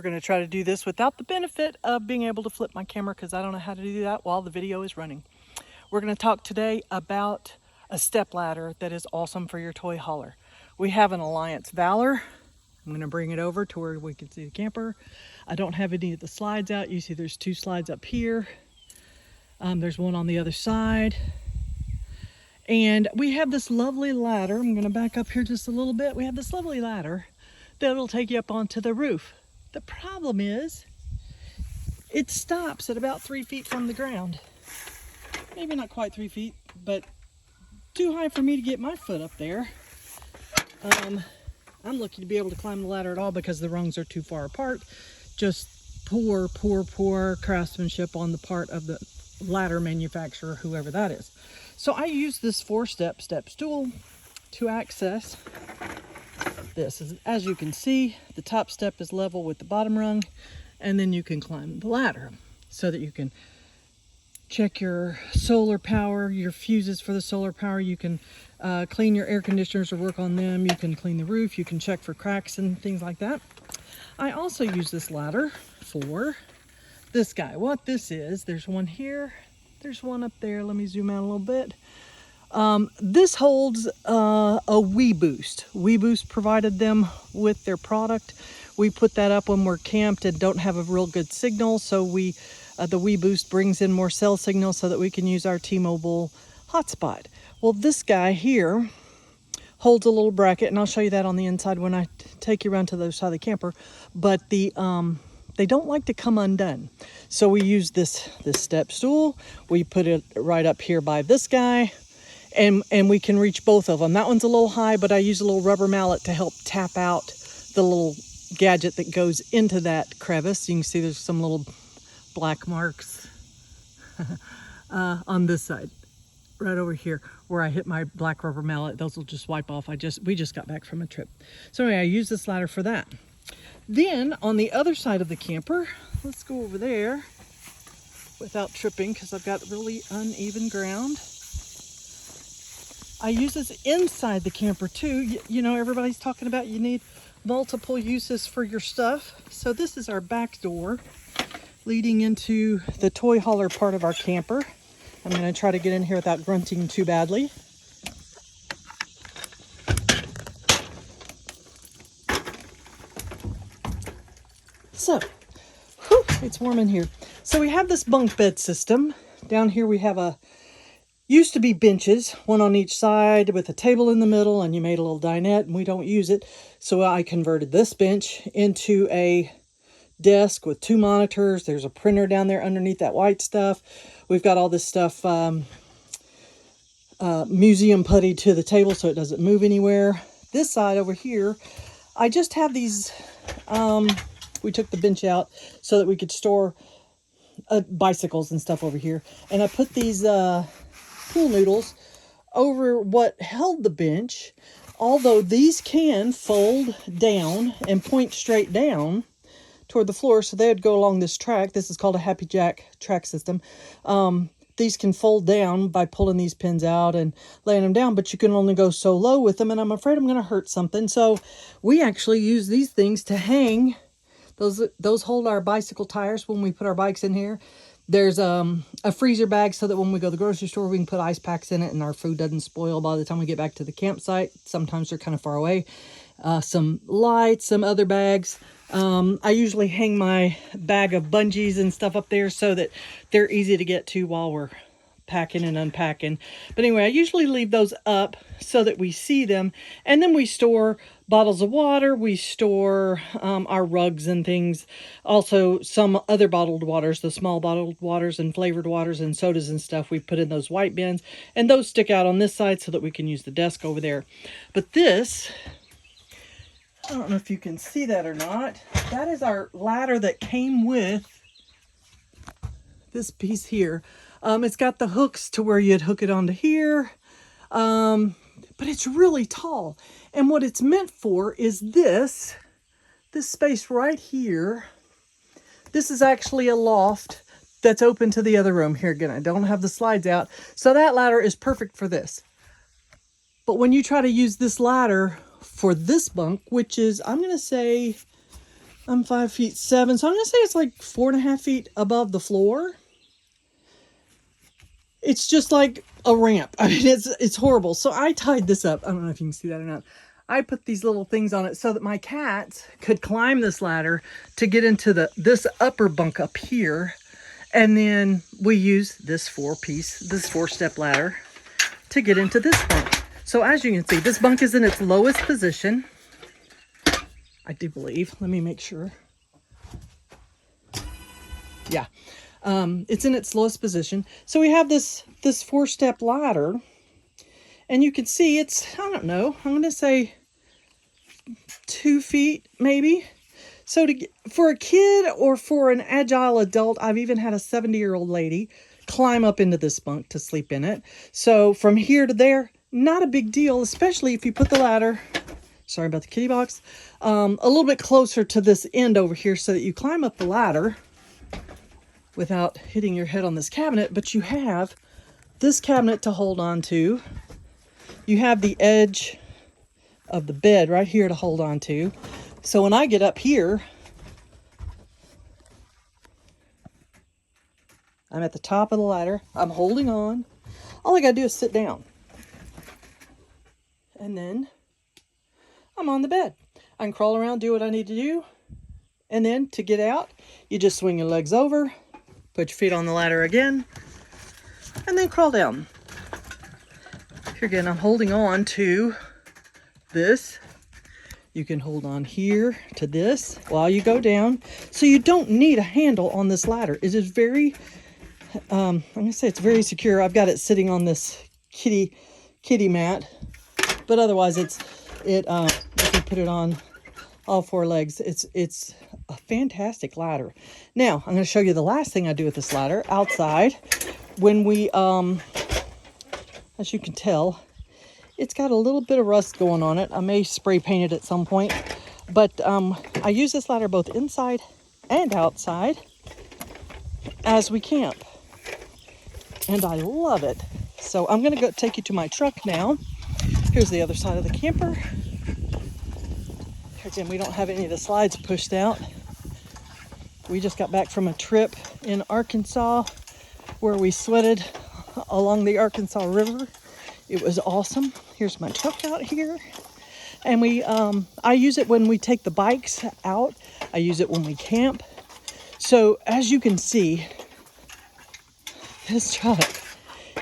We're going to try to do this without the benefit of being able to flip my camera because I don't know how to do that while the video is running. We're going to talk today about a step ladder that is awesome for your toy hauler. We have an Alliance Valor. I'm going to bring it over to where we can see the camper. I don't have any of the slides out. You see there's two slides up here. There's one on the other side. And we have this lovely ladder. I'm going to back up here just a little bit. We have this lovely ladder that'll take you up onto the roof. The problem is it stops at about 3 feet from the ground. Maybe not quite 3 feet, but too high for me to get my foot up there. I'm lucky to be able to climb the ladder at all because the rungs are too far apart. Just poor craftsmanship on the part of the ladder manufacturer, whoever that is. So I use this 4-step step stool to access this. As you can see, the top step is level with the bottom rung, and then you can climb the ladder so that you can check your solar power, your fuses for the solar power. You can clean your air conditioners or work on them. You can clean the roof. You can check for cracks and things like that. I also use this ladder for this guy. What this is, there's one here, there's one up there. Let me zoom out a little bit. This holds a Wii Boost. Wii Boost provided them with their product. We put that up when we're camped and don't have a real good signal, so the Wii Boost brings in more cell signal so that we can use our T-Mobile hotspot. Well, this guy here holds a little bracket, and I'll show you that on the inside when I take you around to the other side of the camper, but they don't like to come undone. So we use this step stool. We put it right up here by this guy, and we can reach both of them. That one's a little high, but I use a little rubber mallet to help tap out the little gadget that goes into that crevice. You can see there's some little black marks on this side, right over here where I hit my black rubber mallet. Those will just wipe off. We just got back from a trip. So anyway, I use this ladder for that. Then on the other side of the camper, let's go over there without tripping because I've got really uneven ground. I use this inside the camper too. You know, everybody's talking about you need multiple uses for your stuff. So this is our back door leading into the toy hauler part of our camper. I'm going to try to get in here without grunting too badly. So, it's warm in here. So we have this bunk bed system. Down here we have used to be benches, one on each side with a table in the middle, and you made a little dinette, and we don't use it. So I converted this bench into a desk with 2 monitors. There's a printer down there underneath that white stuff. We've got all this stuff museum putty to the table so it doesn't move anywhere. This side over here, I just have these, we took the bench out so that we could store bicycles and stuff over here. And I put these pool noodles over what held the bench, although these can fold down and point straight down toward the floor, so they would go along this track. This is called a Happy Jack track system. These can fold down by pulling these pins out and laying them down, but you can only go so low with them, and I'm afraid I'm going to hurt something. So we actually use these things to hang. Those hold our bicycle tires when we put our bikes in here. There's a freezer bag so that when we go to the grocery store, we can put ice packs in it and our food doesn't spoil by the time we get back to the campsite. Sometimes they're kind of far away. Some lights, some other bags. I usually hang my bag of bungees and stuff up there so that they're easy to get to while we're packing and unpacking. But anyway, I usually leave those up so that we see them. And then we store bottles of water. We store our rugs and things. Also, some other bottled waters, the small bottled waters and flavored waters and sodas and stuff, we put in those white bins. And those stick out on this side so that we can use the desk over there. But this, I don't know if you can see that or not. That is our ladder that came with this piece here. It's got the hooks to where you'd hook it onto here. But it's really tall. And what it's meant for is this space right here. This is actually a loft that's open to the other room. Here again, I don't have the slides out. So that ladder is perfect for this. But when you try to use this ladder for this bunk, which is, I'm going to say, I'm 5'7", so I'm gonna say it's like 4.5 feet above the floor. It's just like a ramp. I mean, it's horrible. So I tied this up. I don't know if you can see that or not. I put these little things on it so that my cats could climb this ladder to get into this upper bunk up here. And then we use this four-step ladder to get into this bunk. So as you can see, this bunk is in its lowest position, I do believe. Let me make sure. Yeah. It's in its lowest position. So we have this four-step ladder, and you can see it's, I don't know, I'm going to say 2 feet maybe. So for a kid or for an agile adult, I've even had a 70-year-old lady climb up into this bunk to sleep in it. So from here to there, not a big deal, especially if you put the ladder, sorry about the kitty box, a little bit closer to this end over here so that you climb up the ladder without hitting your head on this cabinet. But you have this cabinet to hold on to. You have the edge of the bed right here to hold on to. So when I get up here, I'm at the top of the ladder. I'm holding on. All I gotta do is sit down. And then I'm on the bed. I can crawl around, do what I need to do. And then to get out, you just swing your legs over, put your feet on the ladder again, and then crawl down. Here again, I'm holding on to this. You can hold on here to this while you go down. So you don't need a handle on this ladder. It is very, I'm gonna say it's very secure. I've got it sitting on this kitty mat, but otherwise you can put it on all four legs. It's a fantastic ladder. Now I'm going to show you the last thing I do with this ladder outside. When we, as you can tell, it's got a little bit of rust going on it. I may spray paint it at some point, but I use this ladder both inside and outside as we camp, and I love it. So I'm going to go take you to my truck now. Here's the other side of the camper. Again, we don't have any of the slides pushed out. We just got back from a trip in Arkansas where we sweated along the Arkansas River. It was awesome. Here's my truck out here. And I use it when we take the bikes out. I use it when we camp. So as you can see, this truck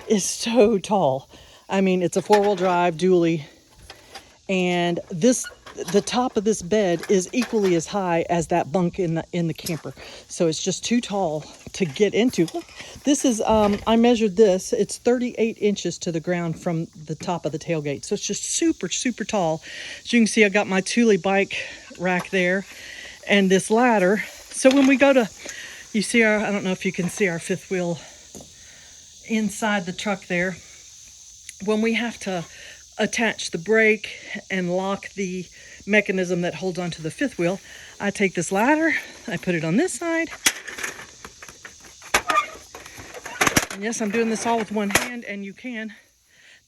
is so tall. I mean, it's a 4-wheel drive dually, and the top of this bed is equally as high as that bunk in the camper. So it's just too tall to get into. Look, this is, I measured this. It's 38 inches to the ground from the top of the tailgate. So it's just super, super tall. As you can see, I got my Thule bike rack there and this ladder. So when we go to, you see I don't know if you can see our fifth wheel inside the truck there. When we have to attach the brake and lock the mechanism that holds onto the fifth wheel, I take this ladder, I put it on this side. And yes, I'm doing this all with one hand, and you can.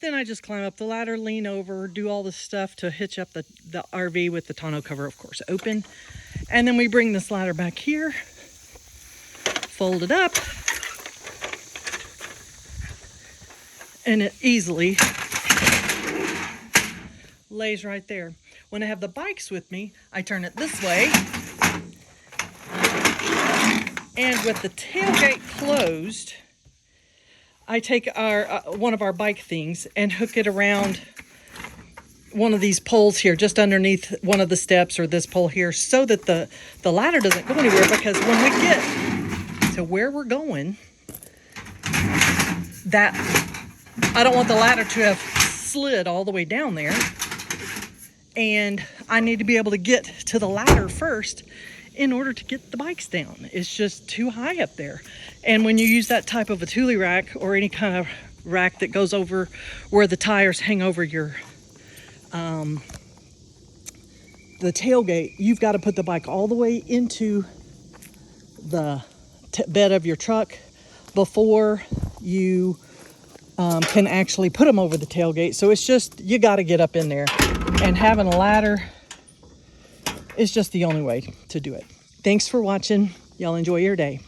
Then I just climb up the ladder, lean over, do all this stuff to hitch up the RV with the tonneau cover, of course, open. And then we bring this ladder back here, fold it up, and it easily lays right there. When I have the bikes with me, I turn it this way, and with the tailgate closed, I take our one of our bike things and hook it around one of these poles here, just underneath one of the steps or this pole here, so that the ladder doesn't go anywhere, because when we get to where we're going, I don't want the ladder to have slid all the way down there, and I need to be able to get to the ladder first in order to get the bikes down. It's just too high up there. And when you use that type of a Thule rack or any kind of rack that goes over where the tires hang over your the tailgate, you've got to put the bike all the way into the bed of your truck before you can actually put them over the tailgate. So it's just, you got to get up in there, and having a ladder is just the only way to do it. Thanks for watching. Y'all enjoy your day.